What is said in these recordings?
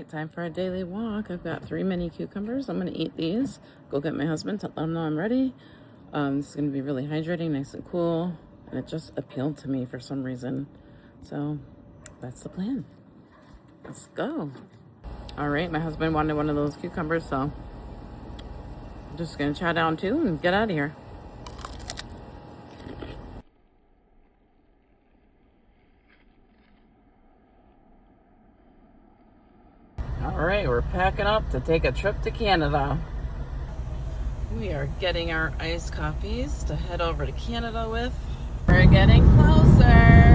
right, time for a daily walk. I've got 3 mini cucumbers. I'm going to eat these. Go get my husband to let him know I'm ready. This is going to be really hydrating, nice and cool. And it just appealed to me for some reason. So that's the plan. Let's go. All right, my husband wanted one of those cucumbers, so I'm just going to chow down too and get out of here. All right, we're packing up to take a trip to Canada. We are getting our iced coffees to head over to Canada with. We're getting closer.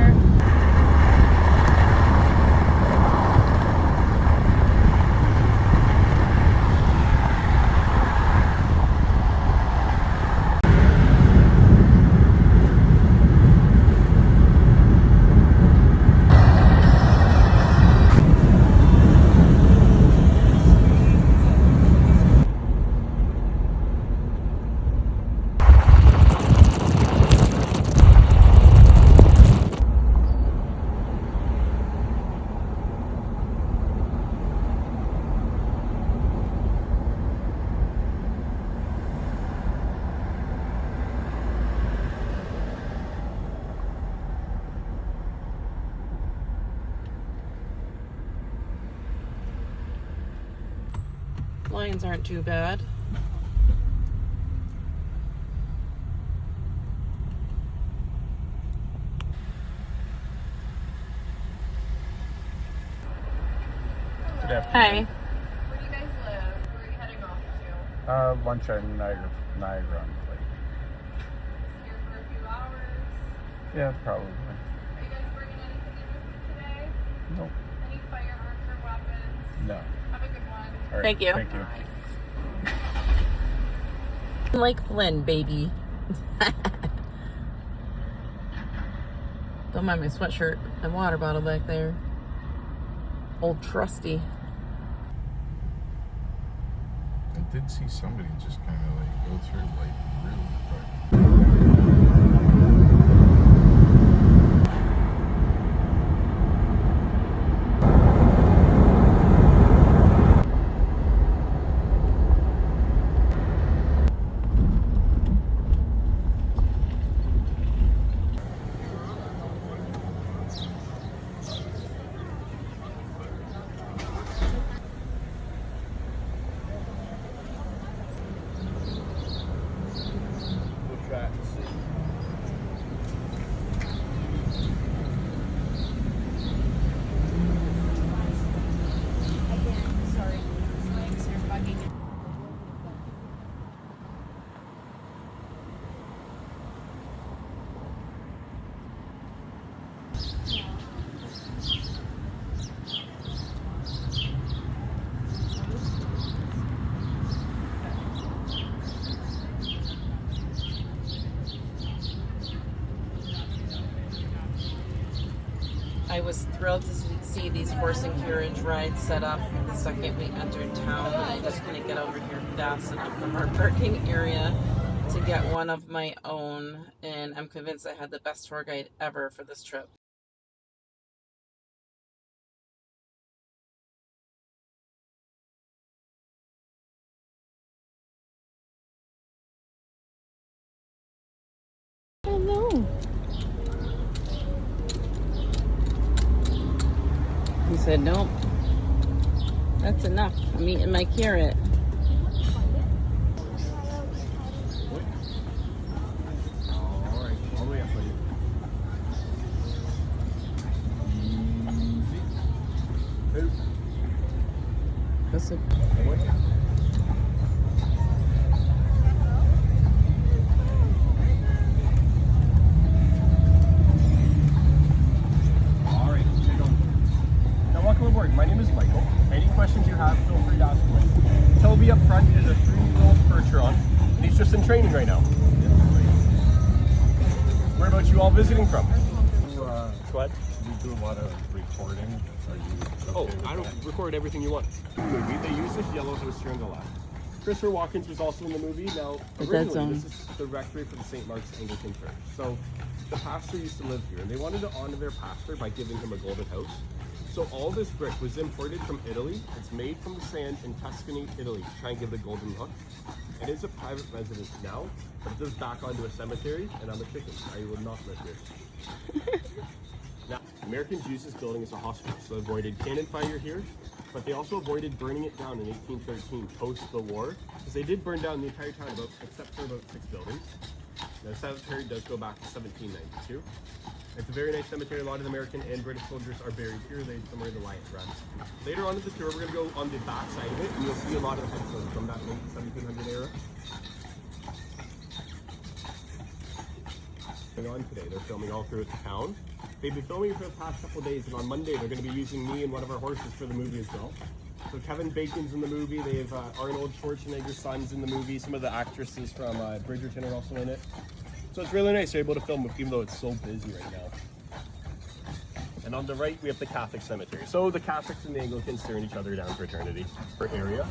Lines aren't too bad. Hi. Where do you guys live? Where are you heading off to? Lunch at Niagara-On-the-Lake. Here for a few hours. Yeah, probably. Are you guys bringing anything in with you today? Nope. Any firearms or weapons? No. Have a good one. All right, Thank you. Thank you. Like Flynn, baby. Don't mind my sweatshirt and water bottle back there. Old trusty. I did see somebody just kind of like go through like really quick. Sorry. Swings are bugging. I was thrilled to see these horse and carriage rides set up the second we entered town, and I just couldn't get over here fast enough from our parking area to get one of my own, and I'm convinced I had the best tour guide ever for this trip. Hello. He said, nope, that's enough. I'm eating my carrot. All right, all the way up for you. Easy. That's a All right, here you go. Now welcome aboard. My name is Michael. Any questions you have, feel free to ask away. Toby up front is a 3-year-old Percheron, and he's just in training right now. Whereabouts you all visiting from? What? You do a lot of recording. Are you okay with I don't that? record everything you want. Movie, they use this yellow house here on the left. Christopher Watkins was also in the movie. Now, The Dead originally, Zone. this is the rectory for the St. Mark's Anglican Church. So, the pastor used to live here, and they wanted to honor their pastor by giving him a golden house. So all this brick was imported from Italy. It's made from the sand in Tuscany, Italy, to try and give the golden look. It is a private residence now, but it does back onto a cemetery, and I'm a chicken. I will not live here. Now, Americans used this building as a hospital, so they avoided cannon fire here, but they also avoided burning it down in 1813, post the war, because they did burn down the entire town, except for about 6 buildings. Now, the cemetery does go back to 1792. It's a very nice cemetery. A lot of the American and British soldiers are buried here. They somewhere the Lions run. Later on in the tour, we're going to go on the back side of it, and you'll see a lot of the headstones from that late 1700 era. On today, they're filming all throughout the town. They've been filming for the past couple of days, and on Monday they're going to be using me and one of our horses for the movie as well. So Kevin Bacon's in the movie. They have Arnold Schwarzenegger's son's in the movie. Some of the actresses from Bridgerton are also in it. So it's really nice they're able to film even though it's so busy right now. And on the right we have the Catholic cemetery. So the Catholics and the Anglicans staring each other down for eternity. For area,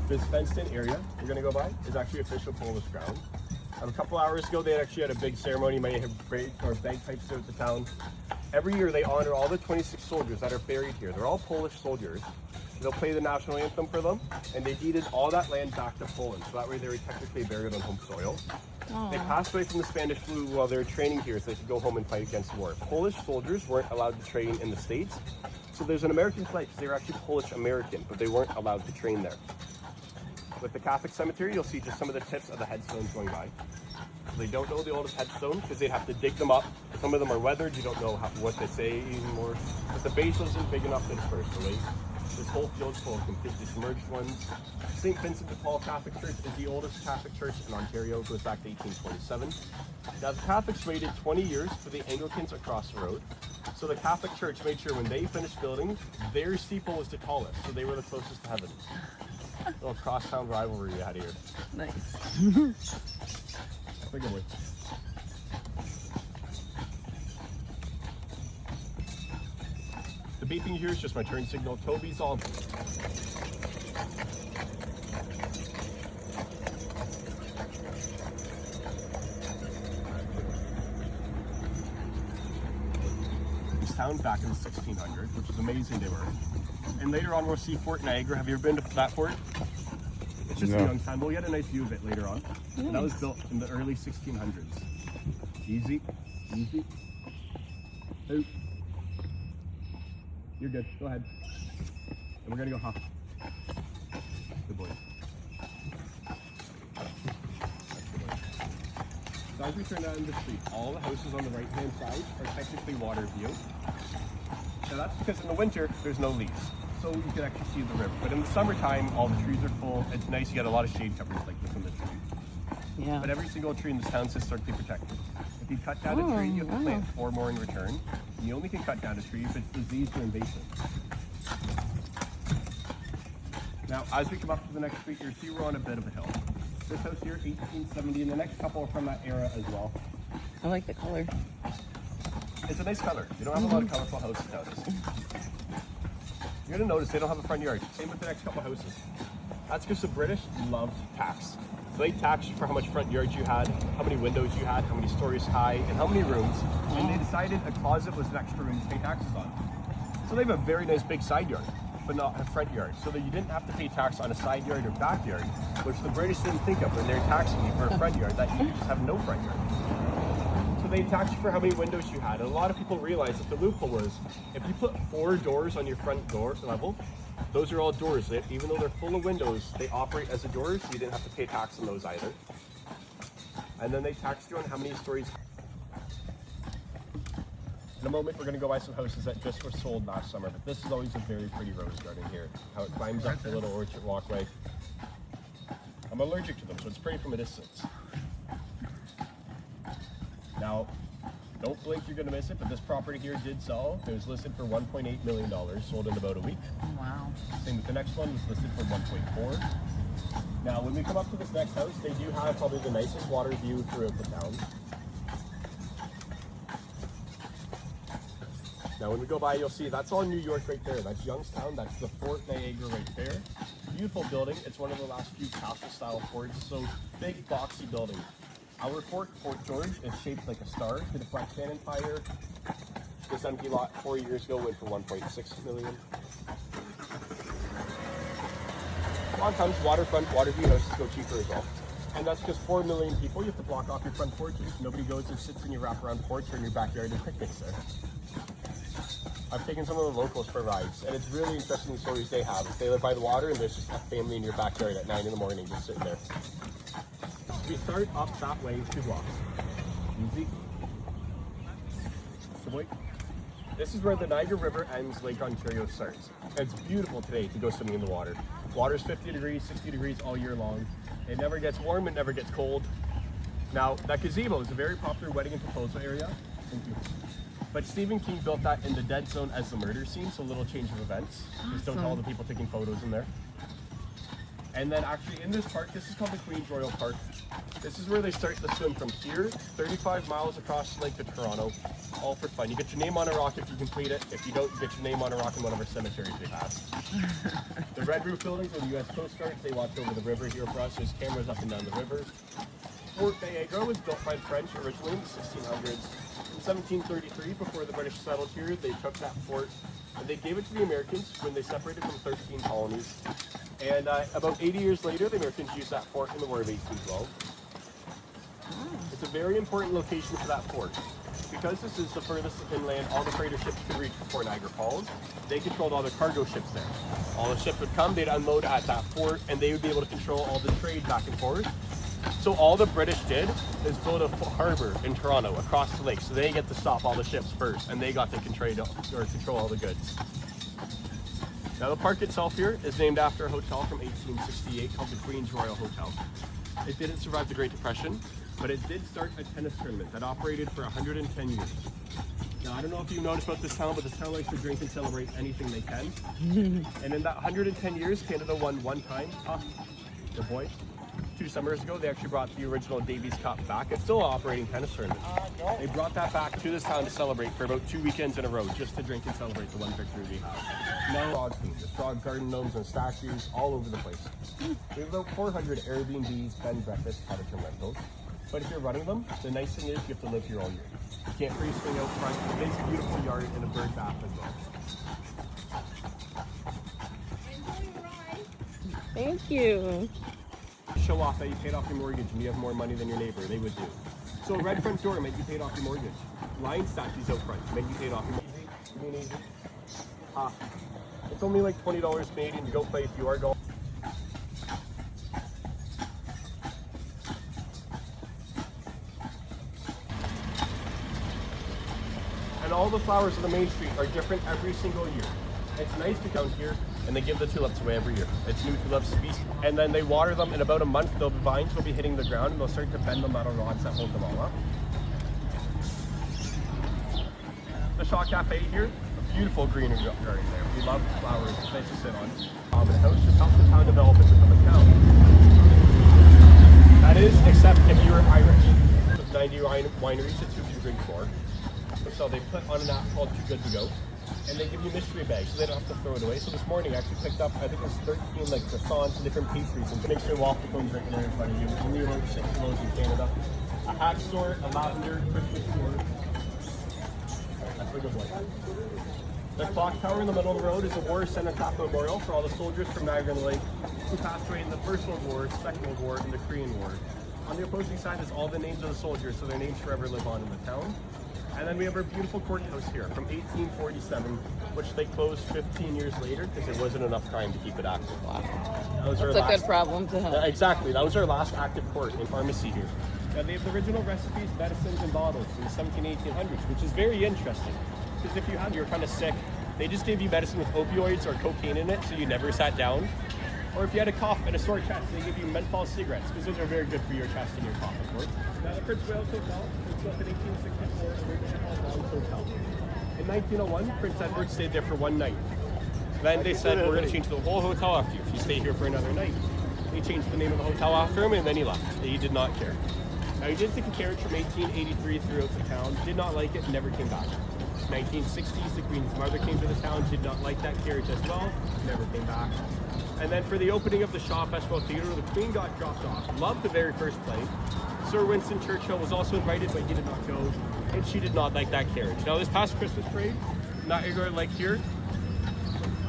this fenced-in area we're going to go by is actually official Polish ground. A couple hours ago, they actually had a big ceremony, might have bagpipes throughout the town. Every year, they honor all the 26 soldiers that are buried here. They're all Polish soldiers. They'll play the national anthem for them, and they deeded all that land back to Poland, so that way they were technically buried on home soil. Aww. They passed away from the Spanish flu while they were training here, so they could go home and fight against the war. Polish soldiers weren't allowed to train in the States, so there's an American flag. They were actually Polish-American, but they weren't allowed to train there. With the Catholic cemetery, you'll see just some of the tips of the headstones going by. So they don't know the oldest headstone because they'd have to dig them up. Some of them are weathered, you don't know what they say anymore. But the base isn't big enough to disperse the lake. This whole field's full of completely submerged ones. St. Vincent de Paul Catholic Church is the oldest Catholic church in Ontario. It goes back to 1827. Now the Catholics waited 20 years for the Anglicans across the road. So the Catholic Church made sure when they finished building, their steeple was the tallest, so they were the closest to heaven. Little crosstown rivalry you had here. Nice. Big boy. The beeping here is just my turn signal. Toby's all. This town back in the 1600s, which is amazing they were. And later on we'll see Fort Niagara. Have you ever been to that fort? It's just a young town. We'll get a nice view of it later on. Nice. That was built in the early 1600s. Easy, easy. Oop. You're good. Go ahead. And we're gonna go hop. Good boy. So as we turn down the street, all the houses on the right-hand side are technically water view. Now that's because in the winter there's no leaves, so you can actually see the river. But in the summertime, all the trees are full. It's nice. You get a lot of shade coverage like this in the tree. Yeah. But every single tree in this town is historically protected. If you cut down a tree, you have to plant 4 more in return. And you only can cut down a tree if it's diseased or invasive. Now, as we come up to the next street, you'll see we're on a bit of a hill. This house here, 1870, and the next couple are from that era as well. I like the color. It's a nice color. You don't have a lot of colorful houses nowadays. You're gonna notice they don't have a front yard. Same with the next couple houses. That's because the British loved tax. So they taxed you for how much front yard you had, how many windows you had, how many stories high, and how many rooms. And they decided a closet was an extra room to pay taxes on. So they have a very nice big side yard, but not a front yard. So that you didn't have to pay tax on a side yard or backyard, which the British didn't think of when they're taxing you for a front yard, that you just have no front yard. So they taxed you for how many windows you had. And a lot of people realized that the loophole was, if you put 4 doors on your front door level, those are all doors. Even though they're full of windows, they operate as a door, so you didn't have to pay tax on those either. And then they taxed you on how many stories. In a moment, we're going to go by some houses that just were sold last summer, but this is always a very pretty rose garden here. How it climbs up the little orchard walkway. I'm allergic to them, so it's pretty from a distance. Now, don't blink, you're going to miss it, but this property here did sell. It was listed for $1.8 million, sold in about a week. Wow. Same with the next one, was listed for 1.4. Now, when we come up to this next house, they do have probably the nicest water view throughout the town. Now, when we go by, you'll see that's all New York right there. That's Youngstown. That's the Fort Niagara right there. Beautiful building. It's one of the last few castle-style forts. So big, boxy building. Our fort, Fort George, is shaped like a star to deflect cannon fire. This empty lot 4 years ago went for 1.6 million. A lot of times waterfront, water view houses go cheaper as well. And that's because 4 million people, you have to block off your front porches. Nobody goes and sits in your wraparound porch or in your backyard and picnics there. I've taken some of the locals for rides, and it's really interesting the stories they have. They live by the water, and there's just a family in your backyard at 9 in the morning just sitting there. We start up that way 2 blocks. Easy. So wait. This is where the Niagara River ends, Lake Ontario starts. It's beautiful today to go swimming in the water. Water's 50 degrees, 60 degrees all year long. It never gets warm, it never gets cold. Now, that gazebo is a very popular wedding and proposal area. Thank you. But Stephen King built that in the dead zone as the murder scene, so a little change of events. Just don't tell all the people taking photos in there. And then actually in this park, this is called the Queen's Royal Park. This is where they start the swim from here, 35 miles across the lake to Toronto, all for fun. You get your name on a rock if you complete it. If you don't, you get your name on a rock in one of our cemeteries they have. The red roof buildings are the U.S. Coast Guard. They watch over the river here for us. There's cameras up and down the river. Fort Niagara was built by the French originally in the 1600s. In 1733, before the British settled here, they took that fort and they gave it to the Americans when they separated from 13 colonies. And about 80 years later, the Americans used that fort in the War of 1812. It's a very important location for that fort. Because this is the furthest inland all the freighter ships could reach before Niagara Falls, they controlled all the cargo ships there. All the ships would come, they'd unload at that fort, and they would be able to control all the trade back and forth. So all the British did is build a harbor in Toronto across the lake, so they get to stop all the ships first, and they got to control all the goods. Now the park itself here is named after a hotel from 1868 called the Queen's Royal Hotel. It didn't survive the Great Depression, but it did start a tennis tournament that operated for 110 years. Now I don't know if you noticed about this town, but this town likes to drink and celebrate anything they can. And in that 110 years, Canada won one time. The boy. 2 summers ago, they actually brought the original Davies Cup back. It's still an operating tennis tournament. They brought that back to this town to celebrate for about 2 weekends in a row, just to drink and celebrate the one victory we have. Now, frog theme. There's frog garden gnomes and statues all over the place. We have about 400 Airbnbs, bed and breakfast, cottage and rentals. But if you're running them, the nice thing is you have to live here all year. You can't free swing out front. It makes a beautiful yard and a bird bath as well. Enjoy your ride. Thank you. Show off that you paid off your mortgage and you have more money than your neighbor, they would do. So a red front door meant you paid off your mortgage. Lion statues out front meant you paid off your mortgage. Easy. It's only like $20 Canadian to go play if you are going. And all the flowers on the main street are different every single year. It's nice to come here, and they give the tulips away every year. It's new tulip species, and then they water them. In about a month, the vines will be hitting the ground, and they'll start to bend the metal rods that hold them all up. The Shaw Cafe here, a beautiful greenery garden there. We love flowers. It's nice to sit on. The house just helps the town develop and become a town. That is, except if you're Irish. With 90 wineries, it's who you drink for. So they put on an app called Too Good To Go. And they give you mystery bags, so they don't have to throw it away. So this morning I actually picked up, I think it was 13 like croissants and different pastries, and make sure waffle cones right in front of you. Only about 6 of those in Canada. A hat store, a lavender Christmas store. That's a good one. The clock tower in the middle of the road is a war cenotaph memorial for all the soldiers from Niagara-On-the-Lake who passed away in the First World War, Second World War, and the Korean War. On the opposing side is all the names of the soldiers, so their names forever live on in the town. And then we have our beautiful courthouse here from 1847, which they closed 15 years later because there wasn't enough time to keep it active. That's a good problem to have. Exactly. That was our last active court in pharmacy here. Now they have the original recipes, medicines, and bottles from the 1700s, which is very interesting. Because if you're kind of sick, they just gave you medicine with opioids or cocaine in it, so you never sat down. Or if you had a cough and a sore chest, they give you menthol cigarettes, because those are very good for your chest and your cough, of course. Now the Prince Wales Hotel was built in 1864, originally called Hotel. In 1901, Prince Edward stayed there for one night. Then they said, we're going to change the whole hotel after you if you stay here for another night. They changed the name of the hotel after him, and then he left. He did not care. Now he did take a carriage from 1883 throughout the town, did not like it, never came back. 1960s, the Queen's mother came to the town, did not like that carriage as well, never came back. And then for the opening of the Shaw Festival Theatre, the Queen got dropped off. Loved the very first play. Sir Winston Churchill was also invited, but he did not go, and she did not like that carriage. Now this past Christmas parade, Niagara-On-the-Lake here,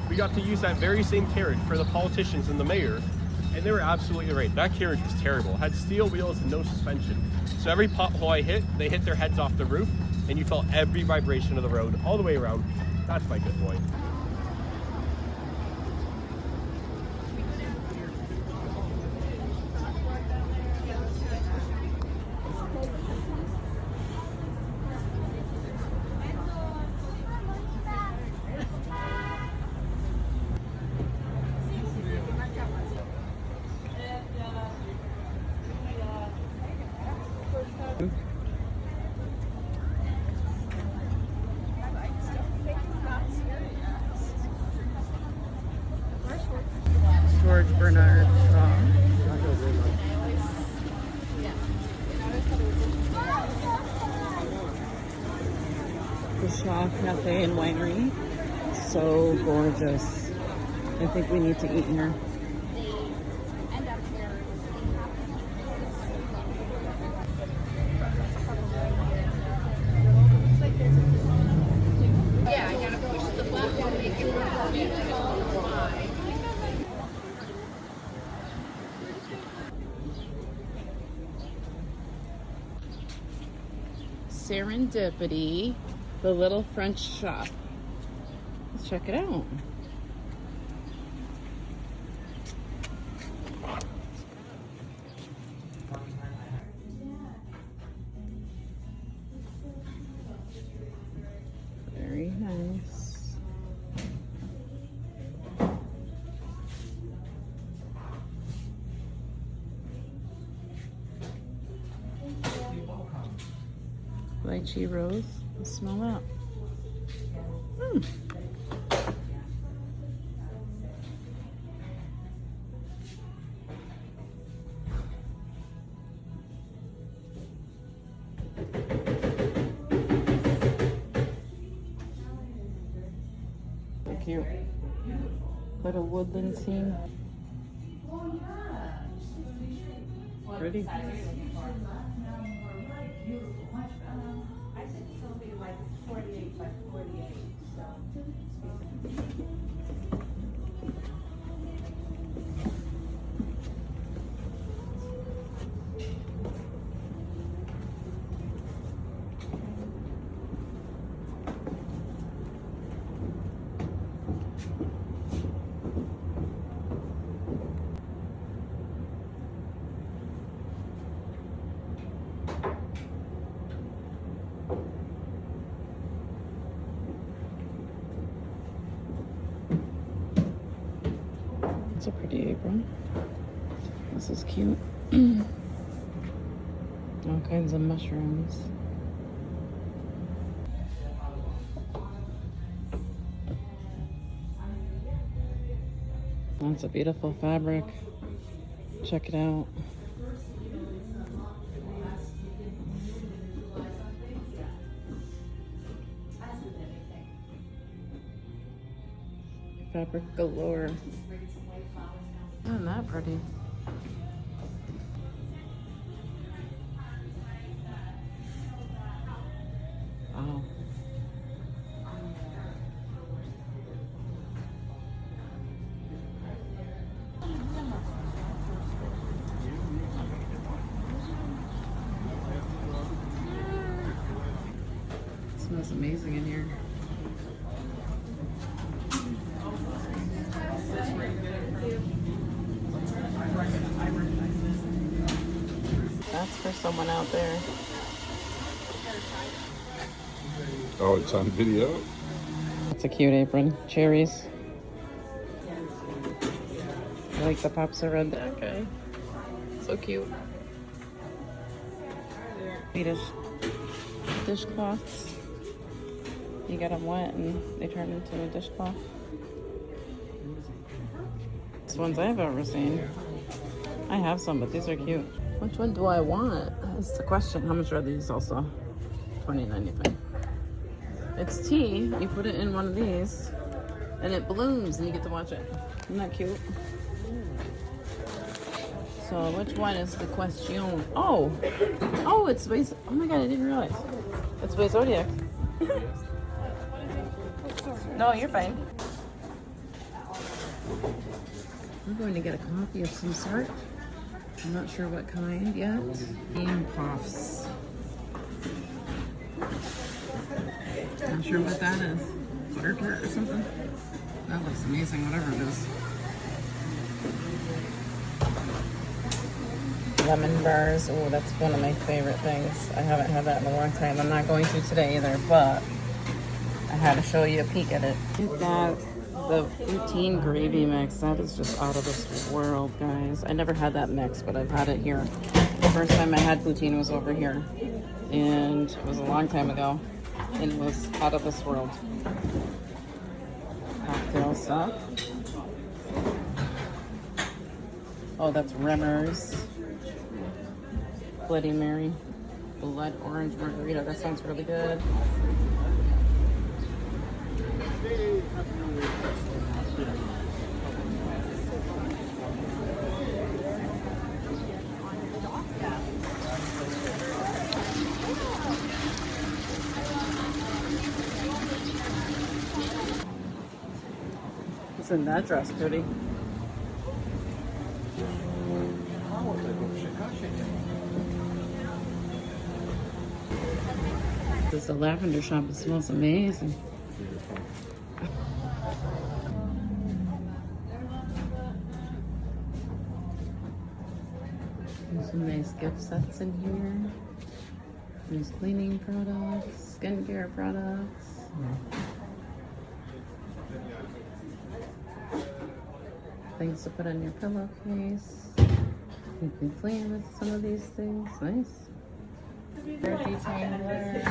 we got to use that very same carriage for the politicians and the mayor, and they were absolutely right. That carriage was terrible. It had steel wheels and no suspension. So every pothole I hit, they hit their heads off the roof, and you felt every vibration of the road all the way around. That's my good boy. George Bernard Shaw. The Shaw Cafe and Winery. So gorgeous. I think we need to eat here. Serendipity, the little French shop. Let's check it out. Very nice. Lychee rose. Let's smell that. So cute. Little woodland scene. Pretty. It's a pretty apron. This is cute. All kinds of mushrooms. That's a beautiful fabric. Check it out. Fabric galore. Isn't that pretty? Wow. It smells amazing in here. That's for someone out there. Oh, it's on video? It's a cute apron. Cherries. I like the pops are red. Okay. So cute. Swedish dishcloths. You get them wet and they turn into a dishcloth. These ones I've ever seen. I have some, but these are cute. Which one do I want? That's the question. How much are these also? $20.95. It's tea. You put it in one of these and it blooms and you get to watch it. Isn't that cute? So which one is the question? Oh, oh, it's space. Oh my god, I didn't realize. It's space zodiac. No, you're fine. I'm going to get a coffee of some sort. I'm not sure what kind yet. Bean puffs. Not sure what that is. Butter tart or something. That looks amazing, whatever it is. Lemon bars. Oh, that's one of my favorite things. I haven't had that in a long time. I'm not going to today either, but I had to show you a peek at it. Look at that. The poutine gravy mix. That is just out of this world, guys. I never had that mix, but I've had it here. The first time I had poutine was over here. And it was a long time ago. And it was out of this world. Cocktail stuff. Oh, that's Rimmer's. Bloody Mary. Blood orange margarita. That sounds really good. Isn't that dress pretty? This is a lavender shop. It smells amazing. There's some nice gift sets in here. There's cleaning products, skincare products. Things to put on your pillowcase. You can clean with some of these things. Nice. Hair detangler.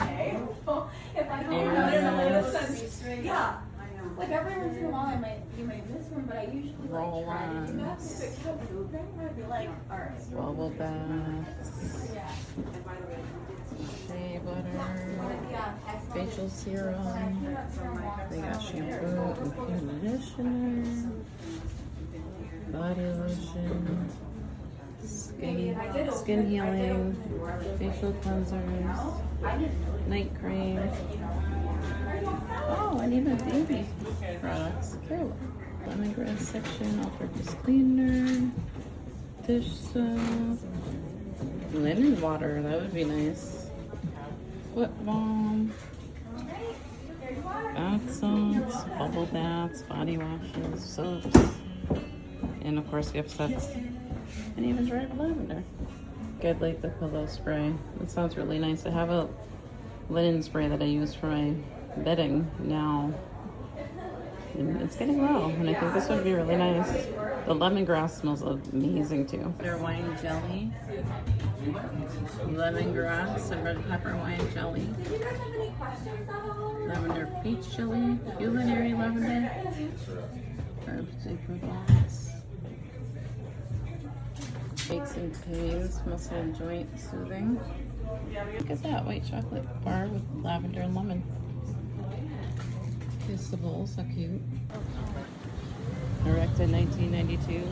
Yeah. Like every once in a while, you might miss one, but I usually Roll-ons. like, all right. Bubble baths. Shea butter. Facial serum. They got shampoo and conditioner. Body lotion. Skin healing. Facial cleansers. Night cream. Oh, and even baby products. Cute. Lemongrass section, all-purpose cleaner, dish soap, linen water. That would be nice. Foot balm, bath salts, bubble baths, body washes, soaps, and of course gift sets, and even dried lavender. I'd like the pillow spray. It sounds really nice. I have a linen spray that I use for my bedding now. And it's getting low, and I think this would be really nice. The lemongrass smells amazing too. Their wine jelly, lemongrass and red pepper wine jelly, lavender peach chili, culinary lavender, herbs and products, aches and pains, muscle and joint soothing. Look at that white chocolate bar with lavender and lemon. Kissable, so cute. Erected 1992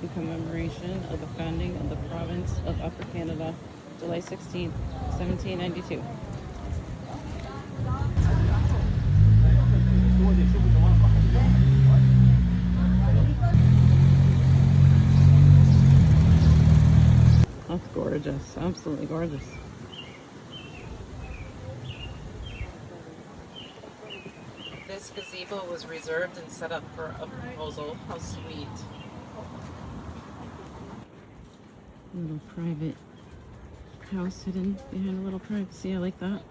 in commemoration of the founding of the province of Upper Canada, July 16, 1792. That's gorgeous, absolutely gorgeous. This gazebo was reserved and set up for a proposal. How sweet. A little private house hidden behind a little privacy. I like that.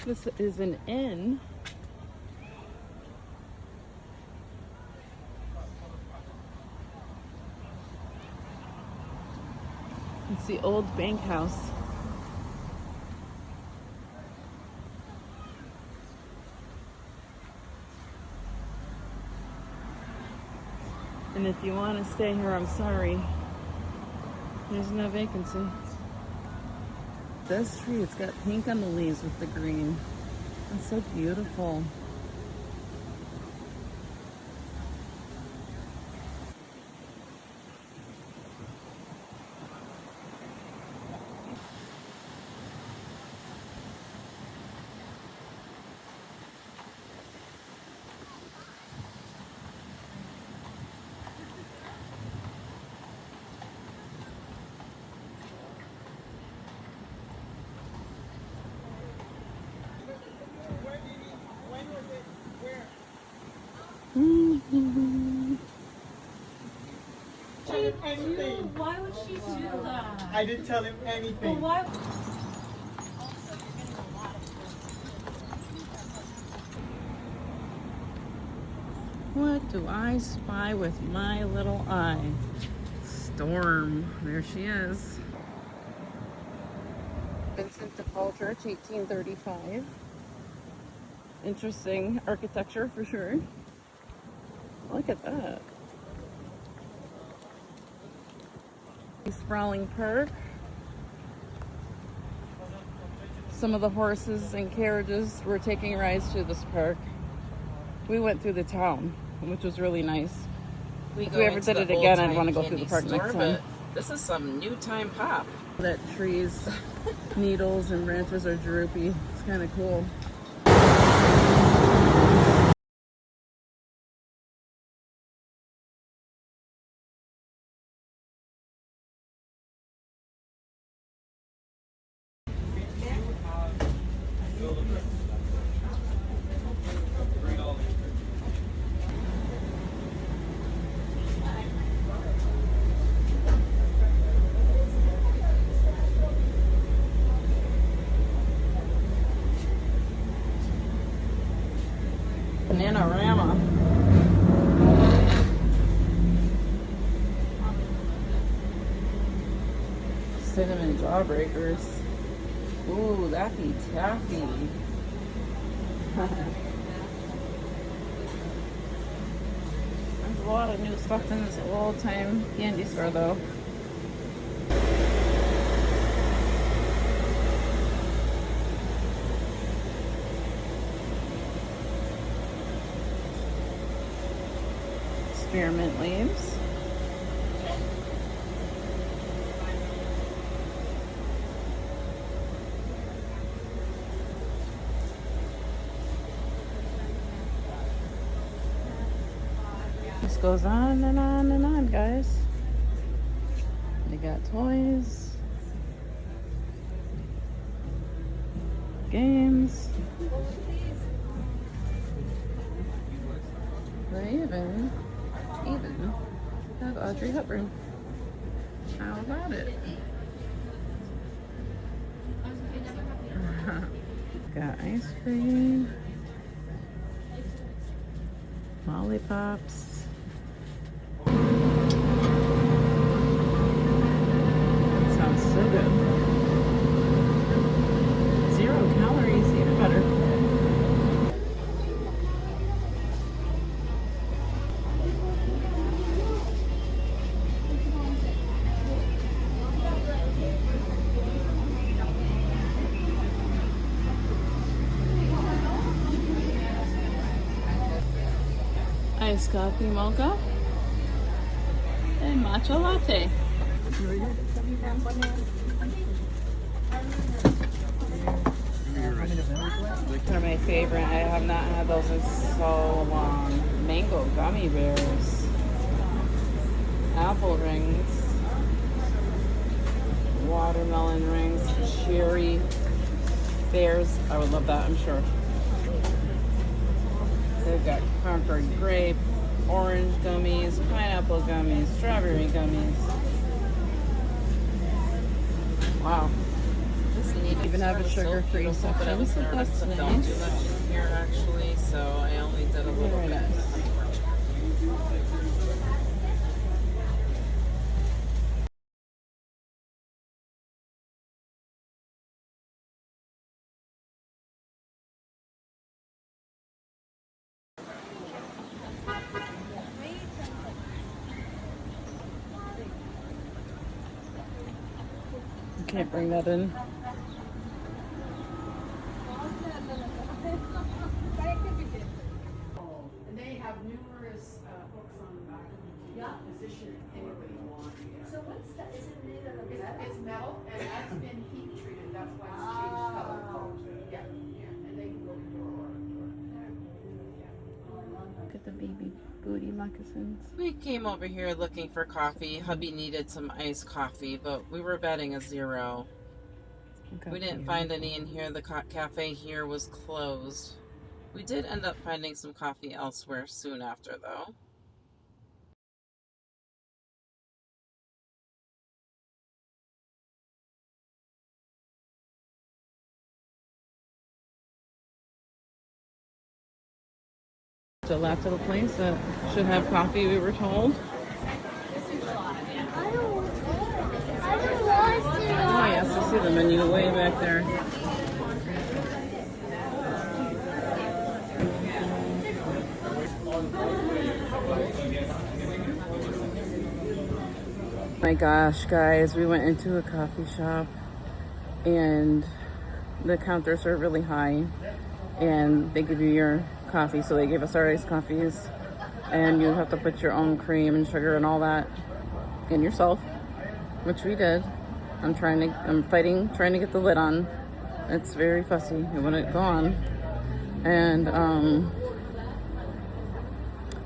This is an inn. It's the old bank house. And if you want to stay here, I'm sorry. There's no vacancy. This tree, it's got pink on the leaves with the green. It's so beautiful. Anything. Why would she do that? I didn't tell him anything. Why? What do I spy with my little eye? Storm. There she is. Vincent de Paul Church, 1835. Interesting architecture for sure. Look at that. Sprawling park. Some of the horses and carriages were taking rides to this park. We went through the town, which was really nice. If we ever did it again, I'd want to go through the park next time. This is some new time pop. That trees, needles and branches are droopy. It's kind of cool. Bananarama. Cinnamon jawbreakers. Ooh, Laffy Taffy. There's a lot of new stuff in this old time candy store though. Spearmint leaves. This goes on and on and on, guys. They got toys, games. They even have Audrey Hepburn. How about it? Got ice cream, lollipops. That sounds so good. 0 calories, even better. Iced coffee mocha and matcha latte. They're my favorite. I have not had those in so long. Mango gummy bears, apple rings, watermelon rings, cherry bears. I would love that, I'm sure. They've got Concord grape, orange gummies, pineapple gummies, strawberry gummies. Wow, this Even have a sugar-free section, so that's Don't do nice. much in here actually, so I only did a little Very bit. nice. You can't bring that in. And they have numerous hooks on the back of them, so you can position it any way you want. So what's that? Is it made out of metal? It's metal and that's been heat treated, that's why it's changed color. Yeah, yeah, and they can go door. Look at the baby booty moccasins. We came over here looking for coffee. Hubby needed some iced coffee, but we were betting a 0. We didn't find any in here. The cafe here was closed. We did end up finding some coffee elsewhere soon after, though. Gelato place that should have coffee, we were told. I don't want to. Oh yes, I see the menu way back there. My gosh, guys, we went into a coffee shop and the counters are really high and they give you your coffee, so they gave us our iced coffees and you have to put your own cream and sugar and all that in yourself, which we did. I'm trying to get the lid on. It's very fussy, it wouldn't go on, and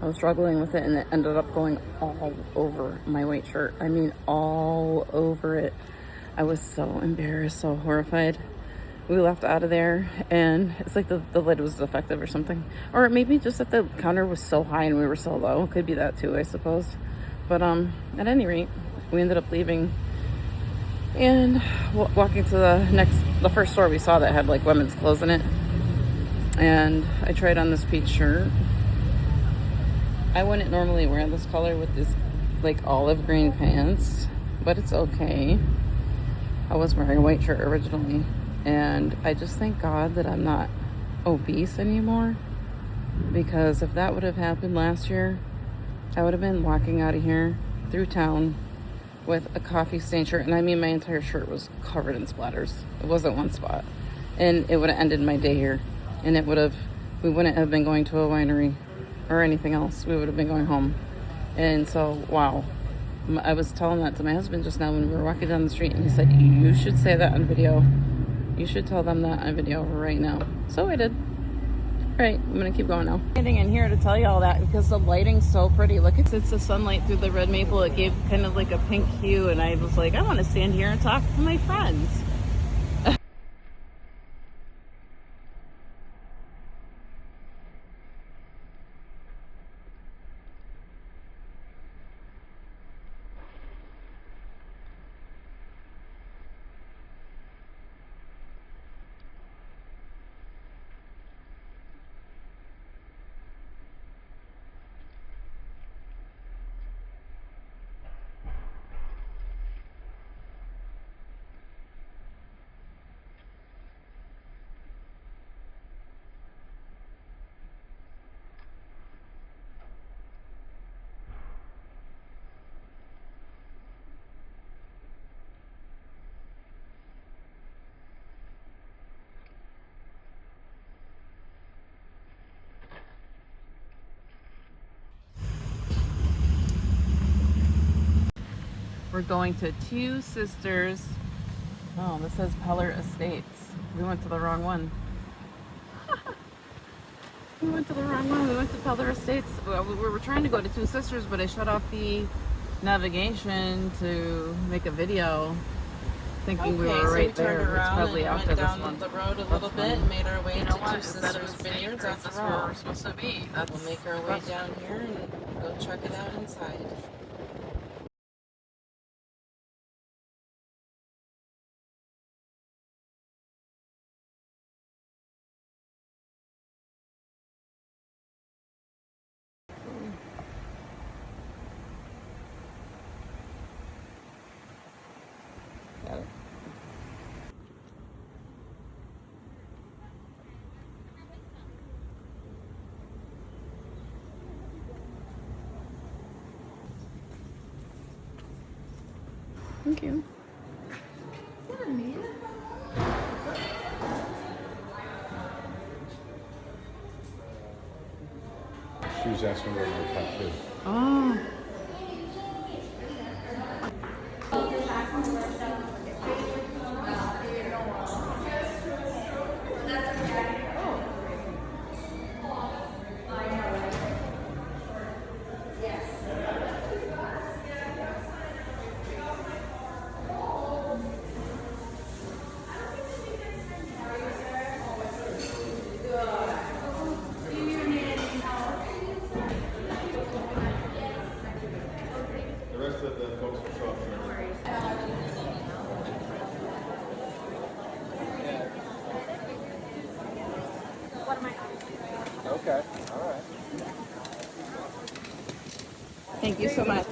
I was struggling with it and it ended up going all over my white shirt. I mean, all over it. I was so embarrassed, so horrified. We left out of there and it's like the lid was defective or something. Or maybe just that the counter was so high and we were so low. Could be that too, I suppose. But at any rate, we ended up leaving and walking to the first store we saw that had like women's clothes in it. And I tried on this peach shirt. I wouldn't normally wear this color with this like olive green pants, but it's okay. I was wearing a white shirt originally, and I just thank God that I'm not obese anymore, because if that would have happened last year, I would have been walking out of here through town with a coffee stained shirt, and I mean my entire shirt was covered in splatters. It wasn't one spot, and it would have ended my day here, and we wouldn't have been going to a winery or anything else. We would have been going home. And so, wow. I was telling that to my husband just now when we were walking down the street, and he said, you should say that on video. You should tell them that on video right now. So I did. Right, I'm gonna keep going now. Standing in here to tell you all that because the lighting's so pretty. Look, it's the sunlight through the red maple. It gave kind of like a pink hue, and I was like, I want to stand here and talk to my friends. We're going to Two Sisters. Oh, this says Peller Estates. We went to the wrong one. We went to the wrong one. We went to Peller Estates. We were trying to go to Two Sisters, but I shut off the navigation to make a video, thinking we were right there. It's probably after this one. The road a little bit and made our way You know to what? Two Is that a Sisters mistake, Vineyards or is after this where all. we're supposed to be? We'll make our way down here and go check it out inside. Thank you. She was asking about my tattoo. Oh. The rest of the folks will show up shortly. Okay, all right. Thank you so much.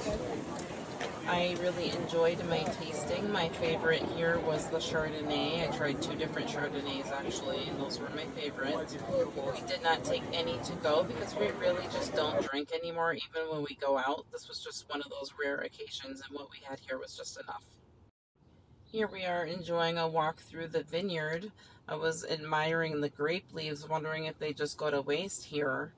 I really enjoyed my tasting. My favorite here was the Chardonnay. I tried 2 different Chardonnays actually, and those were my favorite. We did not take any to go because we really just don't drink anymore, even when we go out. This was just one of those rare occasions, and what we had here was just enough. Here we are enjoying a walk through the vineyard. I was admiring the grape leaves, wondering if they just go to waste here.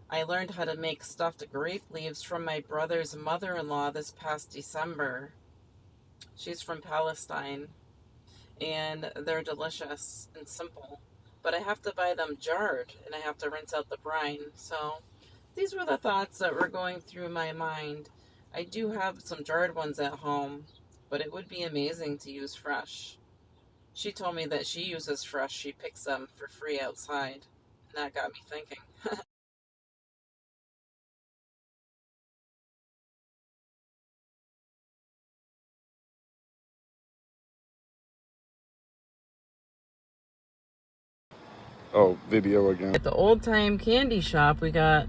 I learned how to make stuffed grape leaves from my brother's mother-in-law this past December. She's from Palestine, and they're delicious and simple. But I have to buy them jarred, and I have to rinse out the brine. So these were the thoughts that were going through my mind. I do have some jarred ones at home, but it would be amazing to use fresh. She told me that she uses fresh. She picks them for free outside, and that got me thinking. Oh, video again. At the old time candy shop, we got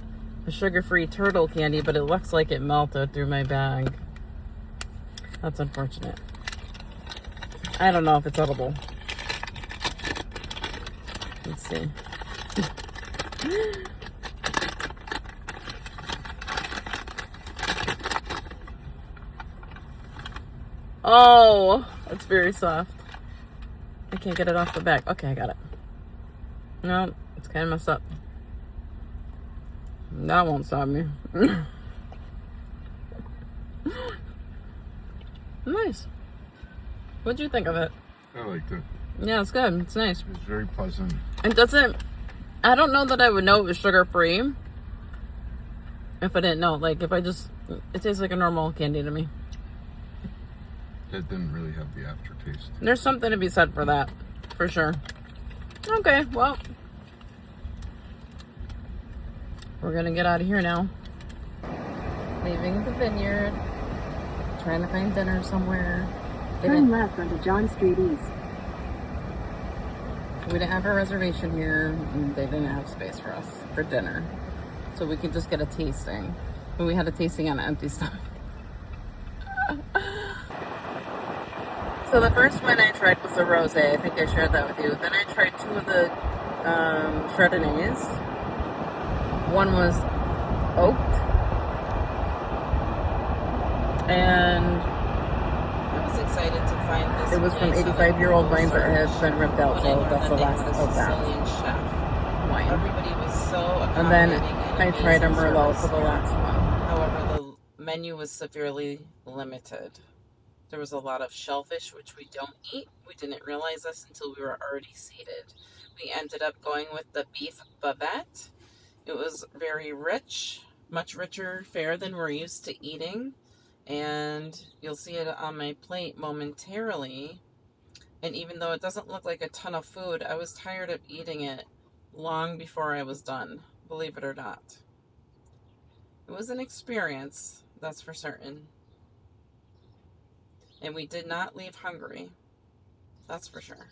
a sugar-free turtle candy, but it looks like it melted through my bag. That's unfortunate. I don't know if it's edible. Let's see. Oh, it's very soft. I can't get it off the back. Okay, I got it. No, it's kind of messed up. That won't stop me. Nice. What'd you think of it? I liked it. Yeah, it's good. It's nice. It was very pleasant. It doesn't... I don't know that I would know it was sugar-free if I didn't know. Like, if I just... It tastes like a normal candy to me. It didn't really have the aftertaste. There's something to be said for that. For sure. Okay, well... We're gonna get out of here now. Leaving the vineyard. Trying to find dinner somewhere. Turn left onto John Street East. We didn't have a reservation here, and they didn't have space for us for dinner. So we could just get a tasting. But we had a tasting on an empty stomach. So the first one I tried was a rosé. I think I shared that with you. Then I tried 2 of the Chardonnays. One was oaked. And I was excited to find this. it was from 85-year-old vines that had been ripped out, so that's the last of that wine. Everybody was so And then accommodating I tried a amazing Merlot service for the here. last one. However, the menu was severely limited. There was a lot of shellfish, which we don't eat. We didn't realize this until we were already seated. We ended up going with the beef bavette. It was very rich, much richer fare than we're used to eating. And you'll see it on my plate momentarily. And even though it doesn't look like a ton of food, I was tired of eating it long before I was done, believe it or not. It was an experience, that's for certain. And we did not leave hungry, that's for sure.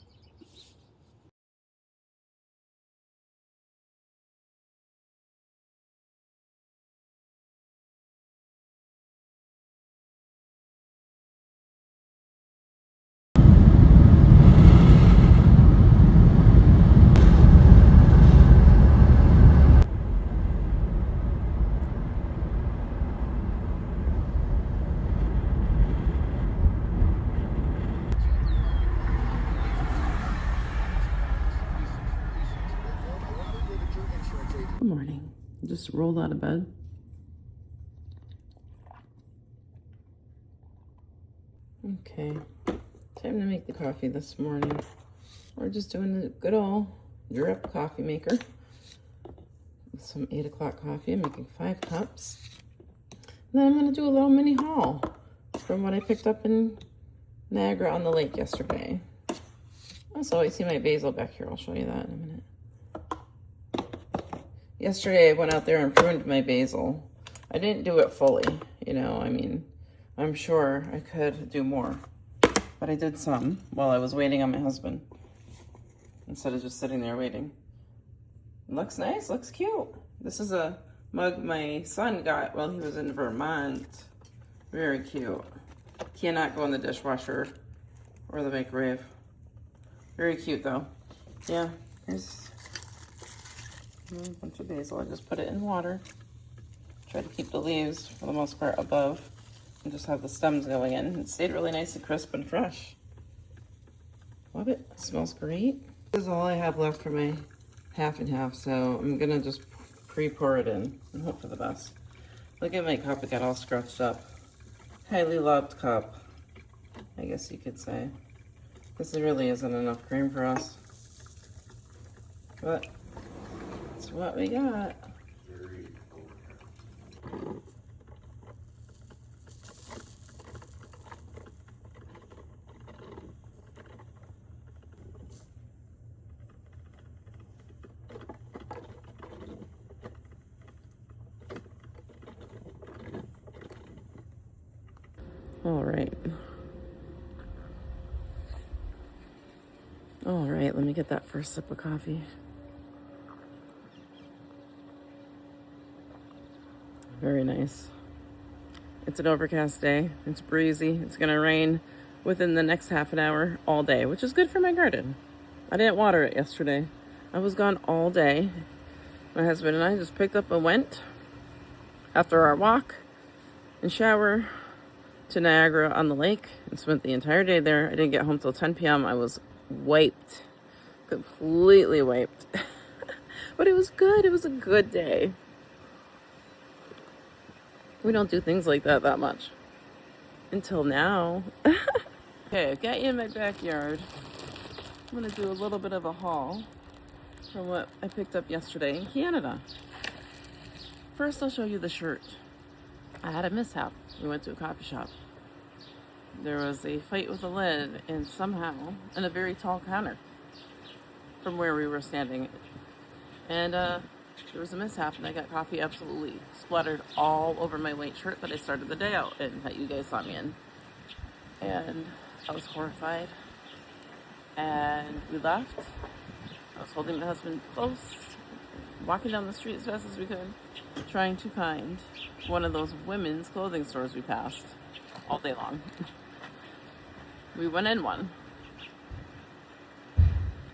Good morning. Just rolled out of bed. Okay, time to make the coffee this morning. We're just doing the good old drip coffee maker. With some 8 o'clock coffee. I'm making 5 cups. And then I'm going to do a little mini haul from what I picked up in Niagara-on-the-Lake yesterday. Also, I see my basil back here. I'll show you that in a minute. Yesterday, I went out there and pruned my basil. I didn't do it fully, you know, I mean, I'm sure I could do more. But I did some while I was waiting on my husband. Instead of just sitting there waiting. Looks nice, looks cute. This is a mug my son got while he was in Vermont. Very cute. Cannot go in the dishwasher or the microwave. Very cute though. Yeah, there's a bunch of basil. I just put it in water. Try to keep the leaves for the most part above and just have the stems going in. It stayed really nice and crisp and fresh. Love it. It smells great. This is all I have left for my half and half, so I'm gonna just pre-pour it in and hope for the best. Look at my cup, it got all scratched up. Highly loved cup, I guess you could say. This really isn't enough cream for us, but it's what we got. All right, let me get that first sip of coffee. Very nice. It's an overcast day. It's breezy. It's gonna rain within the next half an hour all day, which is good for my garden. I didn't water it yesterday. I was gone all day. My husband and I just picked up and went after our walk and shower to Niagara-on-the-Lake and spent the entire day there. I didn't get home till 10 p.m. I was wiped, completely wiped. But it was good. It was a good day. We don't do things like that much until now. Okay, I've got you in my backyard. I'm gonna do a little bit of a haul from what I picked up yesterday in Canada. First, I'll show you the shirt. I had a mishap. We went to a coffee shop. There was a fight with a lid and somehow in a very tall counter from where we were standing. And there was a mishap and I got coffee absolutely splattered all over my white shirt that I started the day out in, that you guys saw me in. And I was horrified. And we left. I was holding my husband close, walking down the street as fast as we could, trying to find one of those women's clothing stores we passed all day long. We went in one.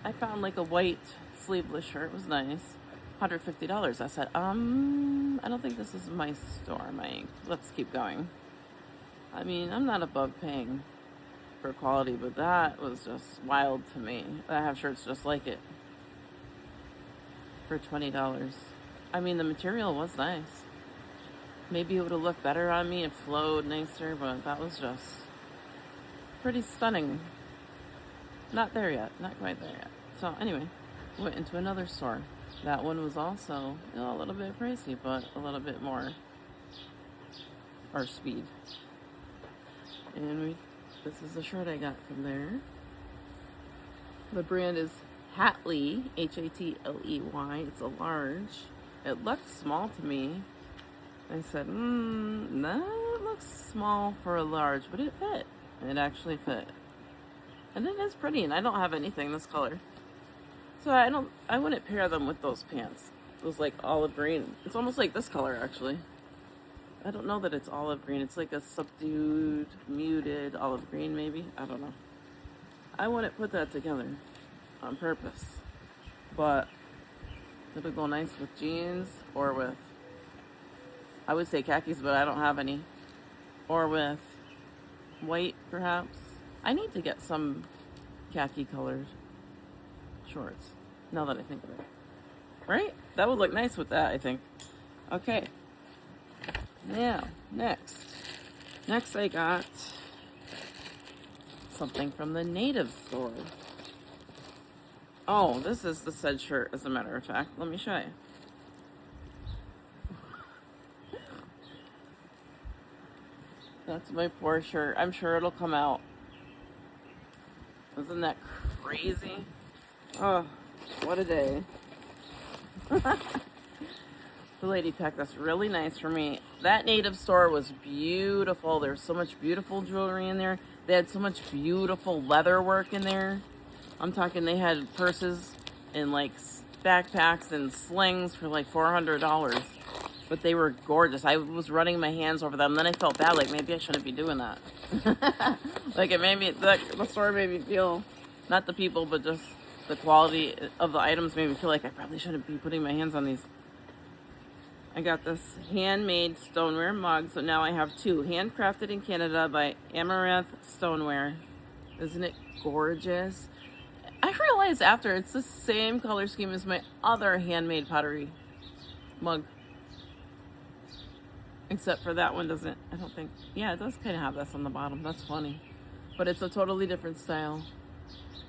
I found like a white sleeveless shirt. It was nice. $150. I said, I don't think this is my store, Mike. Let's keep going. I mean, I'm not above paying for quality, but that was just wild to me. I have shirts just like it for $20. I mean, the material was nice. Maybe it would have looked better on me and flowed nicer, but that was just pretty stunning. Not there yet. Not quite there yet. So anyway, went into another store. That one was also, you know, a little bit pricey, but a little bit more our speed. And this is the shirt I got from there. The brand is Hatley, H-A-T-L-E-Y. It's a large. It looked small to me. I said, that looks small for a large, but it fit. It actually fit. And it is pretty, and I don't have anything this color. So I wouldn't pair them with those pants. Those like olive green. It's almost like this color actually. I don't know that it's olive green. It's like a subdued, muted olive green maybe. I don't know. I wouldn't put that together on purpose. But it'll go nice with jeans or with, I would say khakis, but I don't have any. Or with white perhaps. I need to get some khaki colored shorts, now that I think of it. Right? That would look nice with that, I think. Okay. Now, next I got something from the native store. Oh, this is the said shirt, as a matter of fact. Let me show you. That's my poor shirt. I'm sure it'll come out. Isn't that crazy? Oh, what a day. The lady packed this really nice for me. That native store was beautiful. There's so much beautiful jewelry in there. They had so much beautiful leather work in there. I'm talking they had purses and like backpacks and slings for like $400. But they were gorgeous. I was running my hands over them. Then I felt bad, like maybe I shouldn't be doing that. Like it made me, the store made me feel, not the people, but just the quality of the items made me feel like I probably shouldn't be putting my hands on these. I got this handmade stoneware mug, so now I have two. Handcrafted in Canada by Amaranth Stoneware. Isn't it gorgeous? I realized after it's the same color scheme as my other handmade pottery mug. Except for that one doesn't, I don't think, yeah, it does kind of have this on the bottom. That's funny. But it's a totally different style.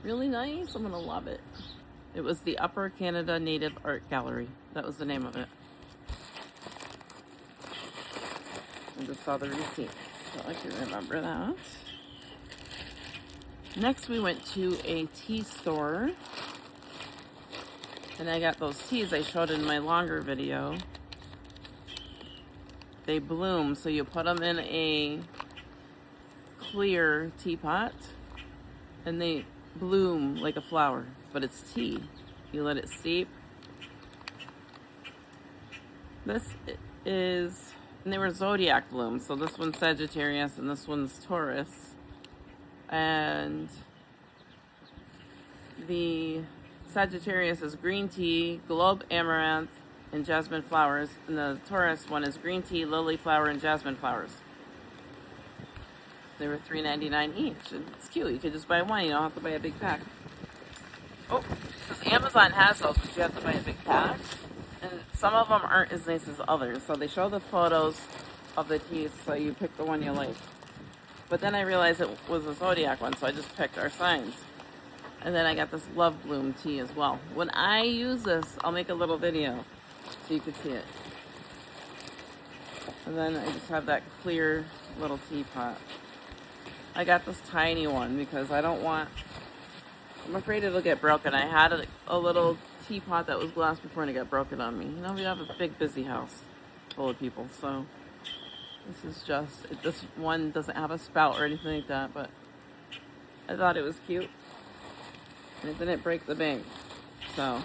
Really nice. I'm going to love it. It was the Upper Canada Native Art Gallery. That was the name of it. I just saw the receipt, so I can remember that. Next, we went to a tea store. And I got those teas I showed in my longer video. They bloom, so you put them in a clear teapot and they bloom like a flower, but it's tea. You let it steep. This is, and they were zodiac blooms, so this one's Sagittarius and this one's Taurus. And the Sagittarius is green tea, globe amaranth, and jasmine flowers, and the Taurus one is green tea, lily flower, and jasmine flowers. They were $3.99 each. And it's cute. You could just buy one. You don't have to buy a big pack. Oh, because Amazon has those, but you have to buy a big pack. And some of them aren't as nice as others. So they show the photos of the teas, so you pick the one you like. But then I realized it was a zodiac one, so I just picked our signs. And then I got this Love Bloom tea as well. When I use this, I'll make a little video so you can see it. And then I just have that clear little teapot. I got this tiny one because I don't want, I'm afraid it'll get broken. I had a little teapot that was glass before and it got broken on me. You know, we have a big busy house full of people, so this is just, this one doesn't have a spout or anything like that, but I thought it was cute. And it didn't break the bank, so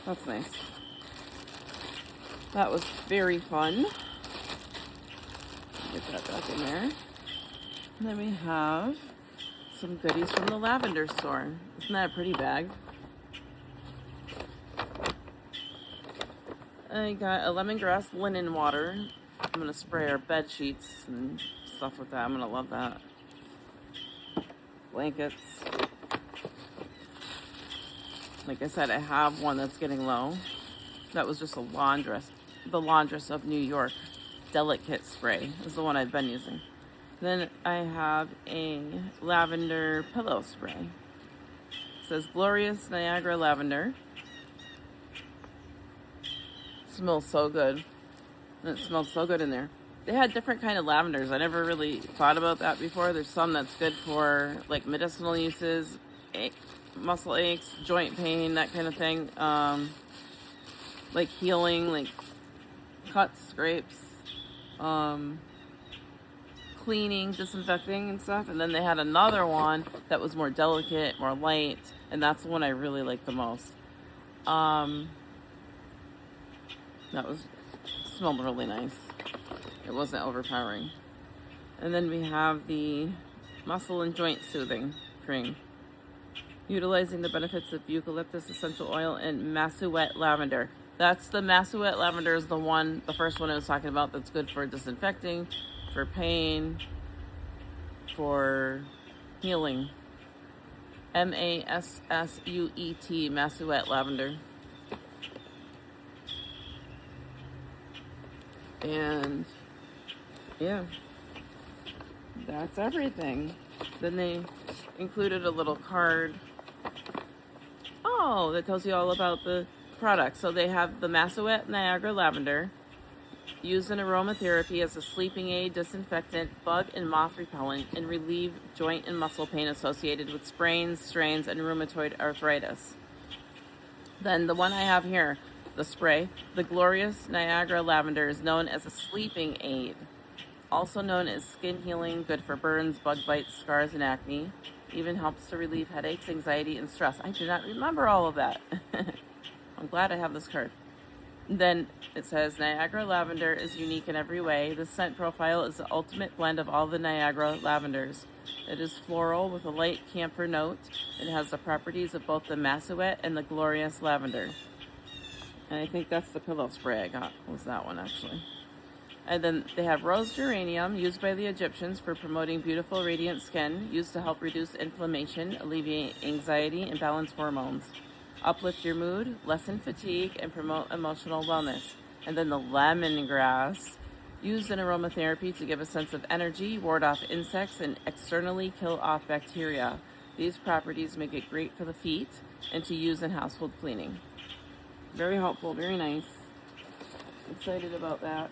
that's nice. That was very fun. Get that back in there. And then we have some goodies from the lavender store. Isn't that a pretty bag? I got a lemongrass linen water. I'm going to spray our bed sheets and stuff with that. I'm going to love that. Blankets. Like I said, I have one that's getting low. That was just a laundress. The Laundress of New York Delicate Spray is the one I've been using. Then I have a lavender pillow spray. It says Glorious Niagara Lavender. It smells so good. And it smells so good in there. They had different kind of lavenders. I never really thought about that before. There's some that's good for like medicinal uses, muscle aches, joint pain, that kind of thing. Like healing, like cuts, scrapes, cleaning, disinfecting and stuff. And then they had another one that was more delicate, more light, and that's the one I really like the most. That was, smelled really nice. It wasn't overpowering. And then we have the Muscle and Joint Soothing Cream, utilizing the benefits of eucalyptus essential oil and Massuet lavender. That's the Massuet lavender is the one, the first one I was talking about, that's good for disinfecting, for pain, for healing. Massuet, Massuet lavender. And yeah, that's everything. Then they included a little card. Oh, that tells you all about the products. So they have the Massowet Niagara Lavender, used in aromatherapy as a sleeping aid, disinfectant, bug and moth repellent, and relieve joint and muscle pain associated with sprains, strains, and rheumatoid arthritis. Then the one I have here, the spray, the Glorious Niagara Lavender, is known as a sleeping aid, also known as skin healing, good for burns, bug bites, scars, and acne. Even helps to relieve headaches, anxiety, and stress. I do not remember all of that. I'm glad I have this card. Then it says Niagara Lavender is unique in every way. The scent profile is the ultimate blend of all the Niagara lavenders. It is floral with a light camphor note. It has the properties of both the Massowet and the Glorious Lavender. And I think that's the pillow spray I got, was that one actually. And then they have rose geranium, used by the Egyptians for promoting beautiful, radiant skin, used to help reduce inflammation, alleviate anxiety, and balance hormones. Uplift your mood, lessen fatigue, and promote emotional wellness. And then the lemongrass, used in aromatherapy to give a sense of energy, ward off insects, and externally kill off bacteria. These properties make it great for the feet and to use in household cleaning. Very helpful, very nice. Excited about that.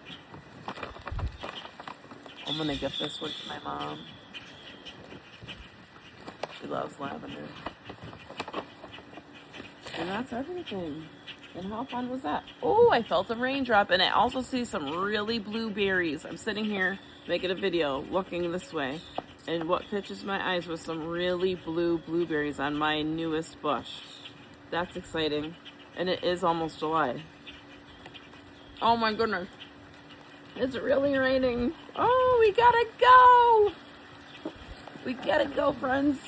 I'm gonna gift this one to my mom. She loves lavender. And that's everything. And how fun was that? Oh, I felt a raindrop, and I also see some really blue berries. I'm sitting here making a video looking this way, and what catches my eyes was some really blue blueberries on my newest bush. That's exciting. And it is almost July. Oh my goodness. It's really raining. Oh, we gotta go. We gotta go, friends.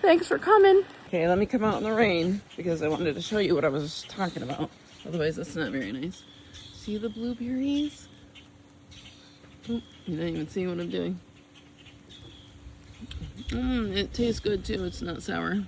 Thanks for coming. Okay, let me come out in the rain because I wanted to show you what I was talking about. Otherwise, that's not very nice. See the blueberries? Oh, you're not even seeing what I'm doing. It tastes good too. It's not sour.